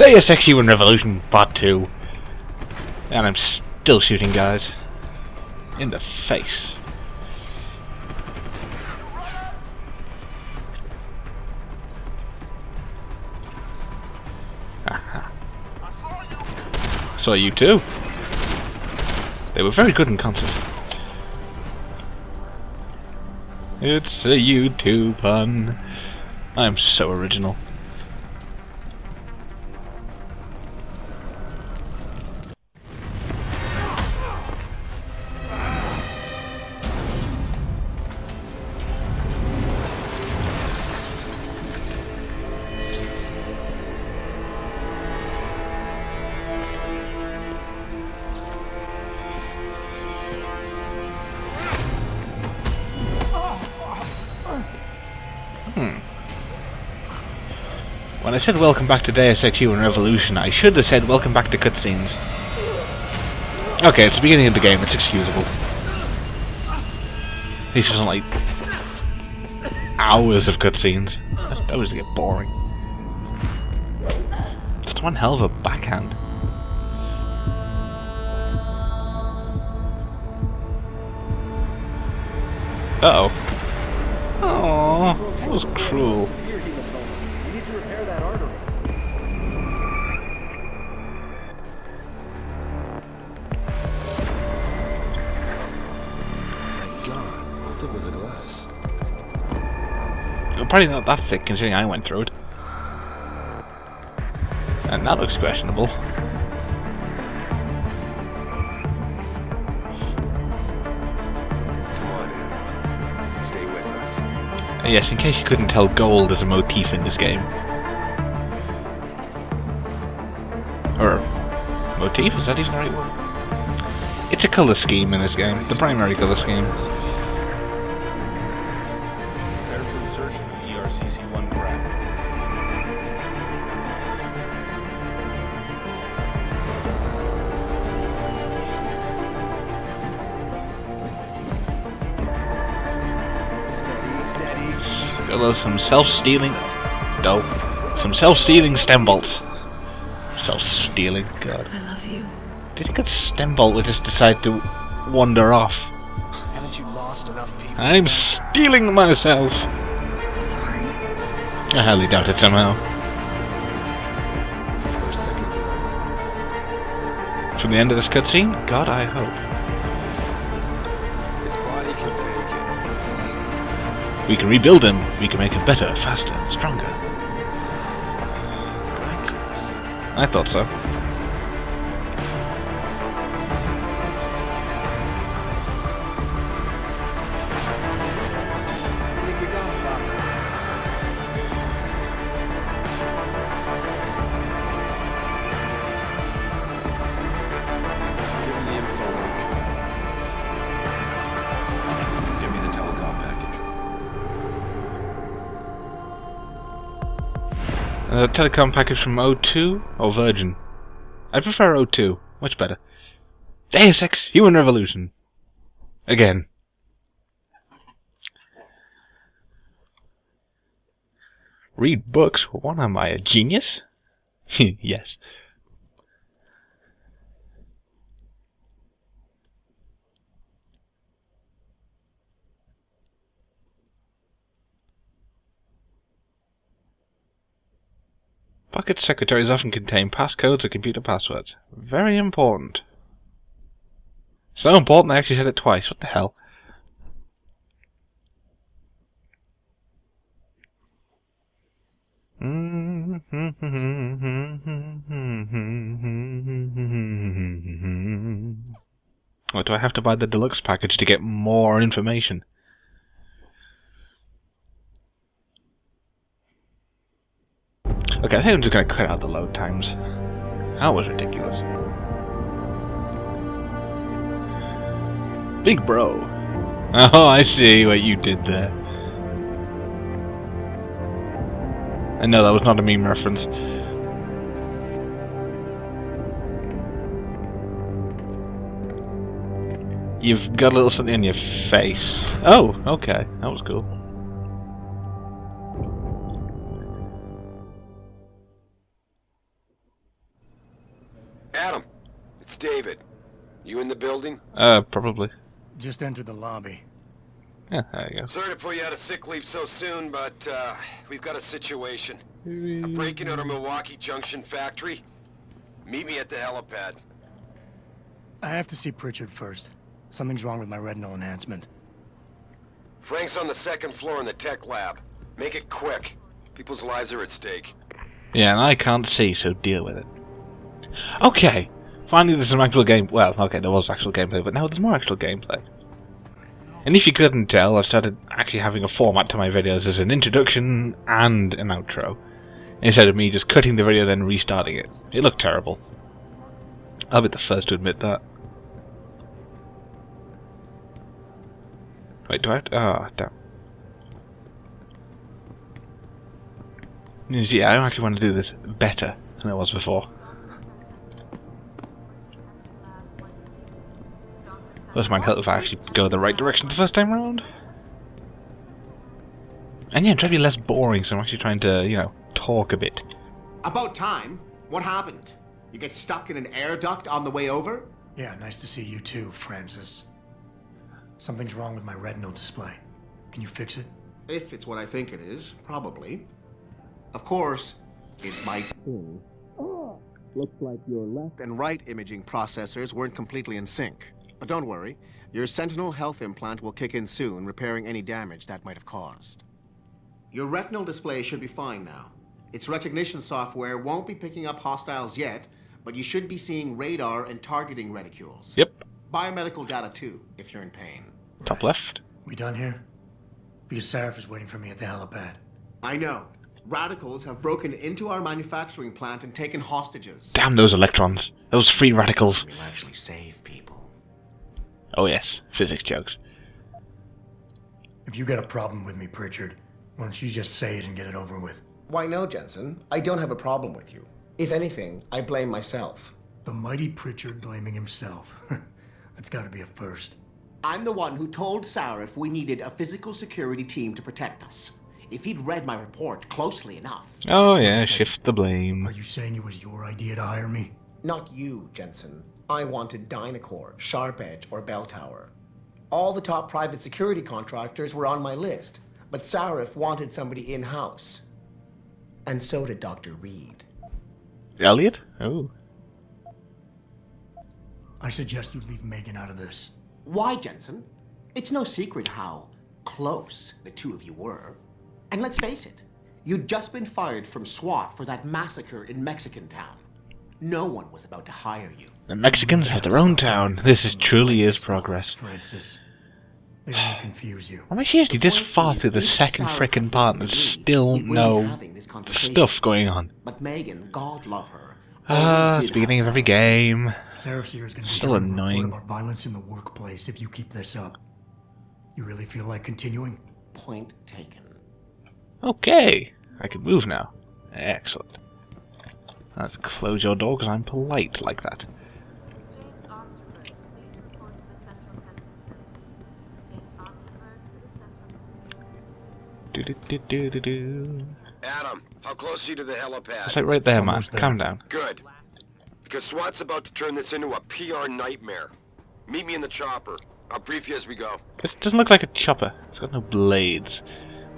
Deus Ex Human Revolution Part 2. And I'm still shooting guys. In the face. Aha. Saw you too. They were very good in concert. It's a YouTube pun. I'm so original. When I said welcome back to Deus Ex Human Revolution, I should have said welcome back to cutscenes. Okay, it's the beginning of the game, it's excusable. These are like hours of cutscenes. That was get boring. That's one hell of a backhand. Uh oh. Oh, that was cruel. To repair that artery. My God, how thick was the glass? Probably not that thick, considering I went through it. And that looks questionable. Come on, Anna. Stay with us. Yes, in case you couldn't tell, gold is a motif in this game. Or motif? Is that even the right word? It's a colour scheme in this game. The primary colour scheme. Prepare for insertion of ERCC1 graphic. Hello, some self-stealing... No. Some self-stealing stem bolts. Self-stealing, God. I love you. Do you think that stem bolt would just decide to wander off? Haven't you lost enough people? I'm stealing myself! Sorry. I highly doubt it somehow. We're seconds away. From the end of this cutscene? God, I hope. His body can take it. We can rebuild him. We can make him better, faster, stronger. Miraculous. I thought so. I think we got him, Doctor. Give him the info link. Give me the telecom package. A telecom package from O2 or Virgin? I prefer O2. Much better. Deus Ex Human Revolution. Again. Read books? What am I, a genius? Yes. Pocket secretaries often contain passcodes or computer passwords. Very important. So important I actually said it twice. What the hell? Or do I have to buy the deluxe package to get more information? Okay, I think I'm just gonna cut out the load times. That was ridiculous. Big bro. Oh, I see what you did there. And no, that was not a meme reference. You've got a little something on your face. Oh, okay. That was cool. Adam, it's David. You in the building? Probably. Just entered the lobby. Yeah, there you go. Sorry to pull you out of sick leave so soon, but we've got a situation. A break-in at our Milwaukee Junction factory. Meet me at the helipad. I have to see Pritchard first. Something's wrong with my retinal enhancement. Frank's on the second floor in the tech lab. Make it quick. People's lives are at stake. Yeah, and I can't see, so deal with it. Okay, finally there's some actual game. Well, okay, there was actual gameplay, but now there's more actual gameplay. And if you couldn't tell, I've started actually having a format to my videos as an introduction and an outro, instead of me just cutting the video then restarting it. It looked terrible. I'll be the first to admit that. Wait, do I have to... Oh, damn. Yeah, I actually want to do this better than I was before. This might help if I actually go the right direction the first time around. And yeah, try to be less boring, so I'm actually trying to, you know, talk a bit. About time. What happened? You get stuck in an air duct on the way over? Yeah, nice to see you too, Francis. Something's wrong with my retinal display. Can you fix it? If it's what I think it is, probably. Of course, it might. Looks like your left and right imaging processors weren't completely in sync. But don't worry, your Sentinel health implant will kick in soon, repairing any damage that might have caused. Your retinal display should be fine now. Its recognition software won't be picking up hostiles yet, but you should be seeing radar and targeting reticules. Yep. Biomedical data too, if you're in pain. Top left. We done here? Because Sarif is waiting for me at the helipad. I know. Radicals have broken into our manufacturing plant and taken hostages. Damn those electrons. Those free radicals. We'll actually save people. Oh yes, physics jokes. If you got a problem with me, Pritchard, why don't you just say it and get it over with? Why no, Jensen. I don't have a problem with you. If anything, I blame myself. The mighty Pritchard blaming himself. That's gotta be a first. I'm the one who told Sarif we needed a physical security team to protect us. If he'd read my report closely enough. Oh yeah, shift the blame. Are you saying it was your idea to hire me? Not you, Jensen. I wanted Dynacore, Sharp Edge, or Bell Tower. All the top private security contractors were on my list, but Sarif wanted somebody in-house. And so did Dr. Reed. Elliot? Oh. I suggest you leave Megan out of this. Why, Jensen? It's no secret how close the two of you were. And let's face it, you'd just been fired from SWAT for that massacre in Mexican town. No one was about to hire you. The Mexicans have their own town. This is truly is progress. Francis. They only confuse you. Am I seriously this far through the second frickin' part and there's still no stuff going on? But Megan, God love her. It's the beginning of every game. Sarif's here is going to be So annoying. about violence in the workplace if you keep this up. You really feel like continuing? Point taken. Okay, I can move now. Excellent. Let's close your door because I'm polite like that. Do. Adam, how close are you to the helipad? It's like right there, man. Almost there. Calm down. Good. Because SWAT's about to turn this into a PR nightmare. Meet me in the chopper. I'll brief you as we go. It doesn't look like a chopper. It's got no blades.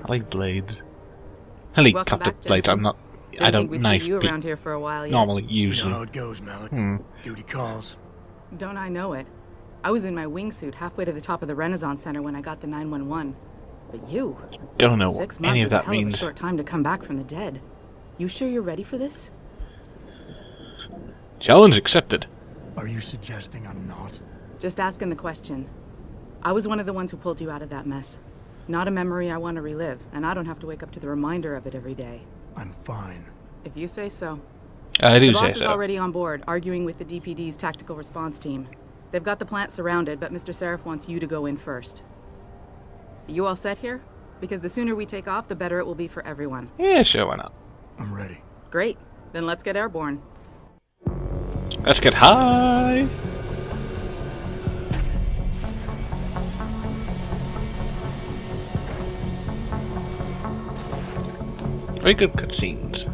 I like blades. Helicopter back, blades. Jensen. I don't think we'd knife see you people around here for a while yet. normally, You know usually. how it goes, Malik. Duty calls. Don't I know it? I was in my wingsuit halfway to the top of the Renaissance Center when I got the 911. But you, Don't know what 6 months any of is a that hell of a means. short time to come back from the dead. You sure you're ready for this? Challenge accepted. Are you suggesting I'm not? Just asking the question. I was one of the ones who pulled you out of that mess. Not a memory I want to relive, and I don't have to wake up to the reminder of it every day. I'm fine. If you say so. I do The boss say is so. already on board, arguing with the DPD's tactical response team. They've got the plant surrounded, but Mr. Sarif wants you to go in first. You all set here? Because the sooner we take off, the better it will be for everyone. Yeah, sure, why not? I'm ready. Great. Then let's get airborne. Let's get high. Very good cutscenes.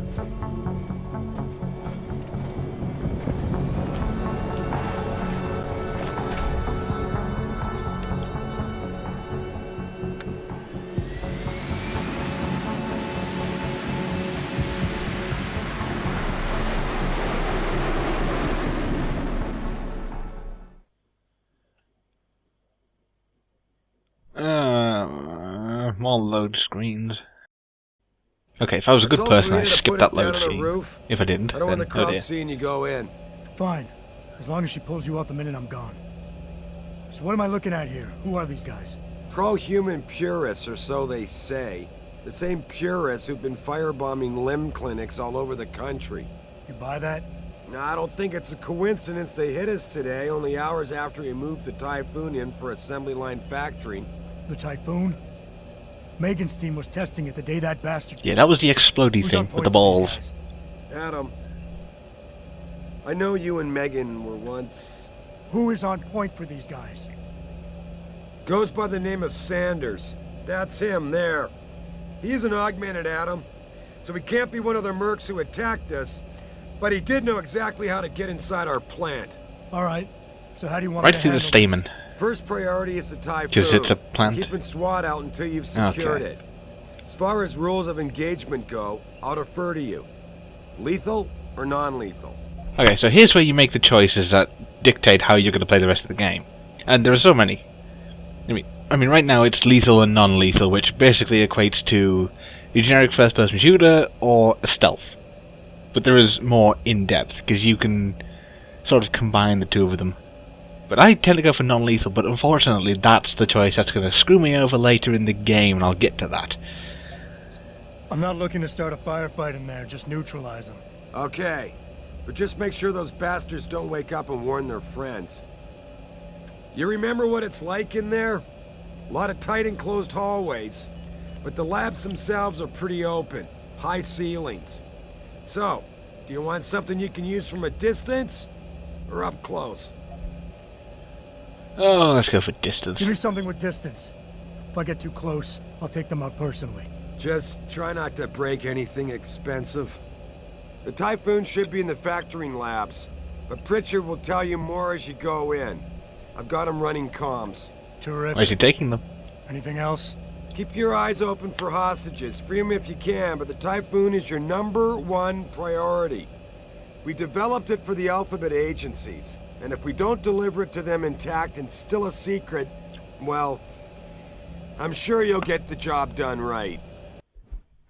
more load screens. Okay, if I was a good person, I'd skip that load screen. If I didn't, I don't want the then crowd oh dear. seeing you go in. Fine. As long as she pulls you out the minute I'm gone. So what am I looking at here? Who are these guys? Pro-human purists, or so they say. The same purists who've been firebombing limb clinics all over the country. You buy that? Now, I don't think it's a coincidence they hit us today, only hours after we moved the Typhoon in for assembly line factory. The Typhoon? Megan's team was testing it the day that bastard... Yeah, that was the explodey Who's on thing point with the for these balls. guys? Adam, I know you and Megan were once... Who is on point for these guys? Goes by the name of Sanders. That's him, there. He's an augmented Adam, so he can't be one of the mercs who attacked us, but he did know exactly how to get inside our plant. Alright. So how do you want Right me to through the handle stamen. this? First priority is the Typhoon. Because it's a plant. Keeping SWAT out until you've secured Okay. it. As far as rules of engagement go, I'll defer to you. Lethal or non-lethal? Okay, so here's where you make the choices that dictate how you're going to play the rest of the game. And there are so many. I mean, right now it's lethal and non-lethal, which basically equates to a generic first-person shooter or a stealth. But there is more in-depth, because you can sort of combine the two of them. But I tend to go for non-lethal, but unfortunately that's the choice that's going to screw me over later in the game, and I'll get to that. I'm not looking to start a firefight in there, just neutralize them. Okay, but just make sure those bastards don't wake up and warn their friends. You remember what it's like in there? A lot of tight enclosed hallways, but the labs themselves are pretty open, high ceilings. So, do you want something you can use from a distance, or up close? Oh, let's go for distance. Give me something with distance. If I get too close, I'll take them out personally. Just try not to break anything expensive. The Typhoon should be in the factoring labs, but Pritchard will tell you more as you go in. I've got him running comms. Terrific. Where's he taking them? Anything else? Keep your eyes open for hostages. Free them if you can, but the Typhoon is your #1 priority. We developed it for the Alphabet agencies, and if we don't deliver it to them intact and still a secret, well, I'm sure you'll get the job done right.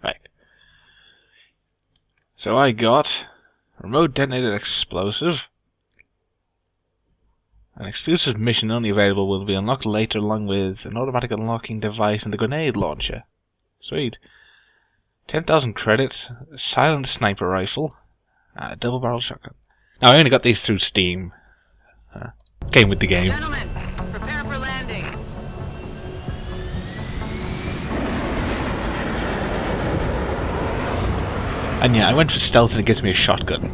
Right. So I got remote detonated explosive. An exclusive mission only available will be unlocked later along with an automatic unlocking device and the grenade launcher. Sweet. 10,000 credits, a silent sniper rifle, and a double-barrel shotgun. Now I only got these through Steam. Came with the game. Gentlemen, prepare for landing. And yeah, I went for stealth and it gives me a shotgun.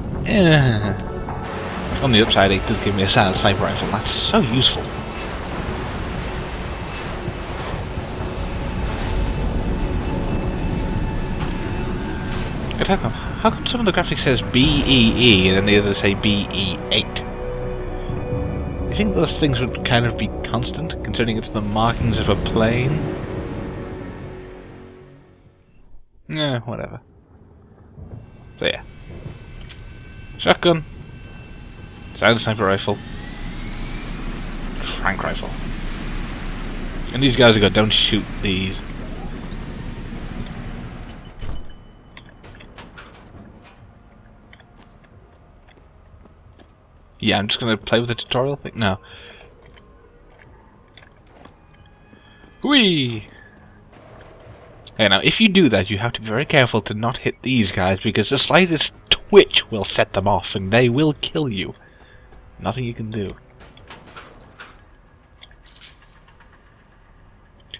On the upside, it does give me a silent sniper rifle. That's so useful. Good, how come some of the graphics says BEE and then the others say BE8? You think those things would kind of be constant, considering it's the markings of a plane? Yeah, whatever. So yeah. Shotgun. Silent sniper rifle. Frank rifle. And these guys have got don't shoot these. Yeah, I'm just gonna play with the tutorial thing now. Whee! Okay, now if you do that, you have to be very careful to not hit these guys because the slightest twitch will set them off and they will kill you. Nothing you can do.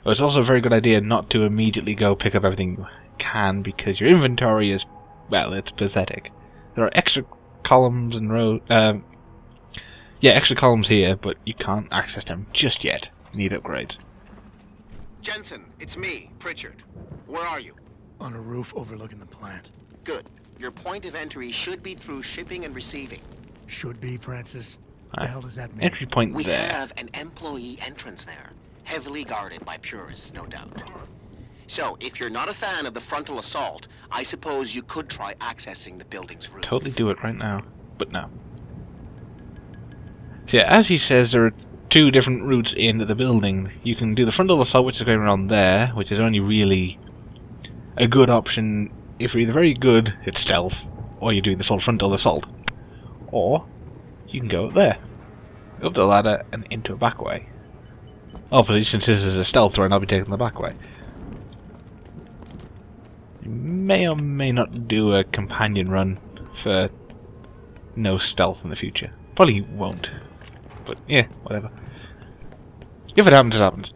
Oh, it's also a very good idea not to immediately go pick up everything you can because your inventory is, well, it's pathetic. There are extra columns and rows, yeah, extra columns here, but you can't access them just yet. You need upgrades. Jensen, it's me, Pritchard. Where are you? On a roof overlooking the plant. Good. Your point of entry should be through shipping and receiving. Should be, Francis. What the hell does that mean? Entry point We there. have an employee entrance there, heavily guarded by purists, no doubt. So, if you're not a fan of the frontal assault, I suppose you could try accessing the building's roof. Totally do it right now, but no. So yeah, as he says, there are two different routes into the building. You can do the frontal assault, which is going around there, which is only really a good option if you're either very good at stealth, or you're doing the full frontal assault. Or you can go up there, up the ladder, and into a back way. Obviously, since this is a stealth run, I'll be taking the back way. You may or may not do a companion run for no stealth in the future. Probably won't. But yeah, whatever. If it happens, it happens.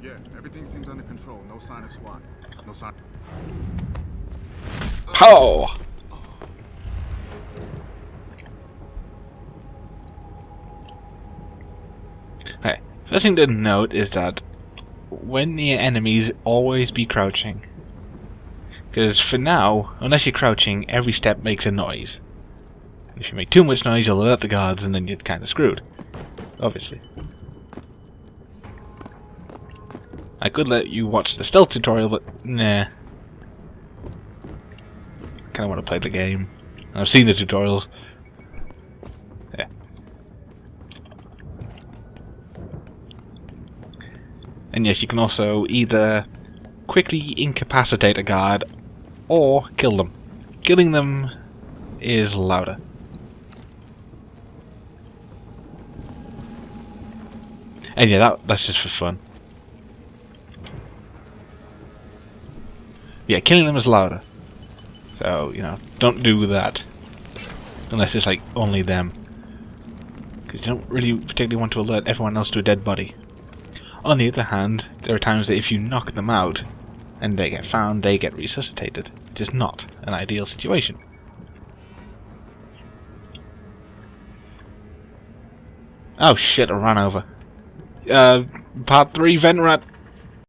Yeah, everything seems under control. No sign of SWAT. No sign. Pow! Okay, first thing to note is that when near enemies, always be crouching. Because for now, unless you're crouching, every step makes a noise. If you make too much noise, you'll alert the guards and then you're kind of screwed. Obviously. I could let you watch the stealth tutorial, but nah. I kinda want to play the game. I've seen the tutorials. Yeah. And yes, you can also either quickly incapacitate a guard or kill them. Killing them is louder. And yeah, that's just for fun. Yeah, killing them is louder. So, you know, don't do that. Unless it's like only them. Because you don't really particularly want to alert everyone else to a dead body. On the other hand, there are times that if you knock them out and they get found, they get resuscitated. Which is not an ideal situation. Oh shit, I ran over. Part 3 vent rat.